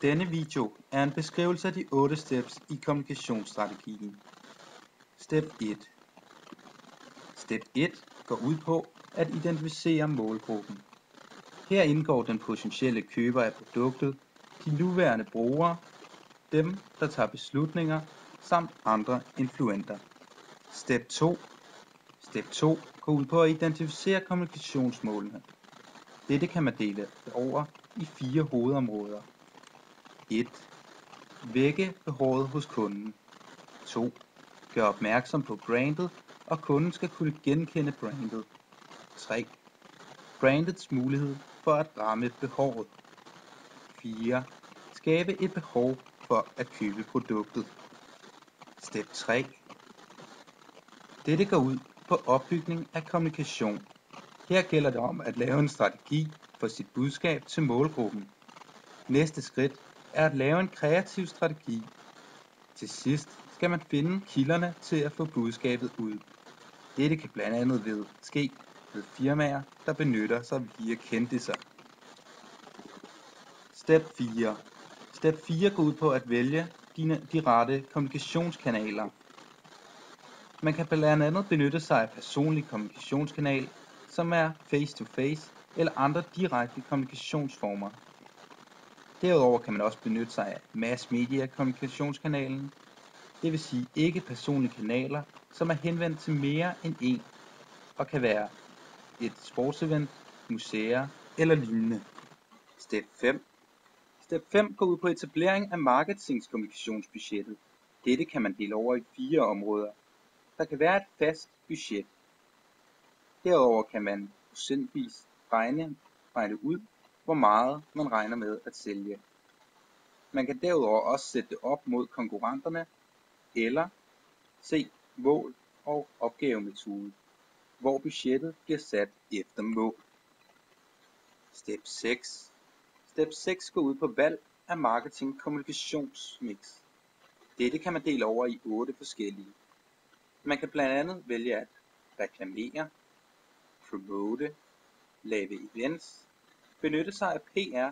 Denne video er en beskrivelse af de 8 steps i kommunikationsstrategien. Step 1. Step 1 går ud på at identificere målgruppen. Her indgår den potentielle køber af produktet, de nuværende brugere, dem der tager beslutninger, samt andre influenter. Step 2. Step 2 går ud på at identificere kommunikationsmålene. Dette kan man dele over i 4 hovedområder. 1. Vække behovet hos kunden. 2. Gør opmærksom på brandet, og kunden skal kunne genkende brandet. 3. Brandets mulighed for at ramme behovet. 4. Skabe et behov for at købe produktet. Step 3. Dette går ud på opbygning af kommunikation. Her gælder det om at lave en strategi for sit budskab til målgruppen. Næste skridt er at lave en kreativ strategi. Til sidst skal man finde kilderne til at få budskabet ud. Dette kan blandt andet ske ved firmaer, der benytter sig via kendisser. Step 4. Step 4 går ud på at vælge de rette kommunikationskanaler. Man kan blandt andet benytte sig af personlig kommunikationskanal, som er face-to-face eller andre direkte kommunikationsformer. Derudover kan man også benytte sig af mass media kommunikationskanalen, det vil sige ikke personlige kanaler, som er henvendt til mere end én, og kan være et sportsevent, museer eller lignende. Step 5. Step 5 går ud på etablering af marketingskommunikationsbudgettet. Dette kan man dele over i 4 områder. Der kan være et fast budget. Derudover kan man procentvis regne ud, hvor meget man regner med at sælge. Man kan derudover også sætte det op mod konkurrenterne, eller se mål og opgavemetode, hvor budgettet bliver sat efter mål. Step 6. Step 6 går ud på valg af marketing kommunikationsmix. Dette kan man dele over i 8 forskellige. Man kan blandt andet vælge at reklamere, promote, lave events, benytte sig af PR,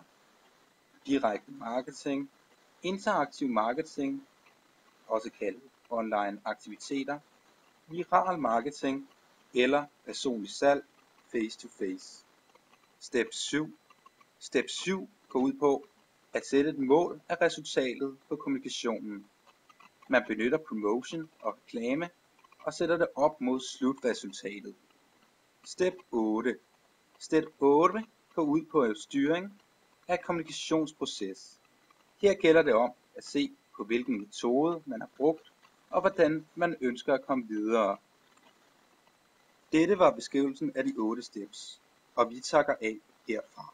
direkte marketing, interaktiv marketing, også kaldet online aktiviteter, viral marketing eller personlig salg face-to-face. Step 7. Step 7 går ud på at sætte et mål af resultatet på kommunikationen. Man benytter promotion og reklame og sætter det op mod slutresultatet. Step 8. Step 8 går ud på styring af kommunikationsproces. Her gælder det om at se på hvilken metode man har brugt og hvordan man ønsker at komme videre. Dette var beskrivelsen af de 8 steps, og vi takker af herfra.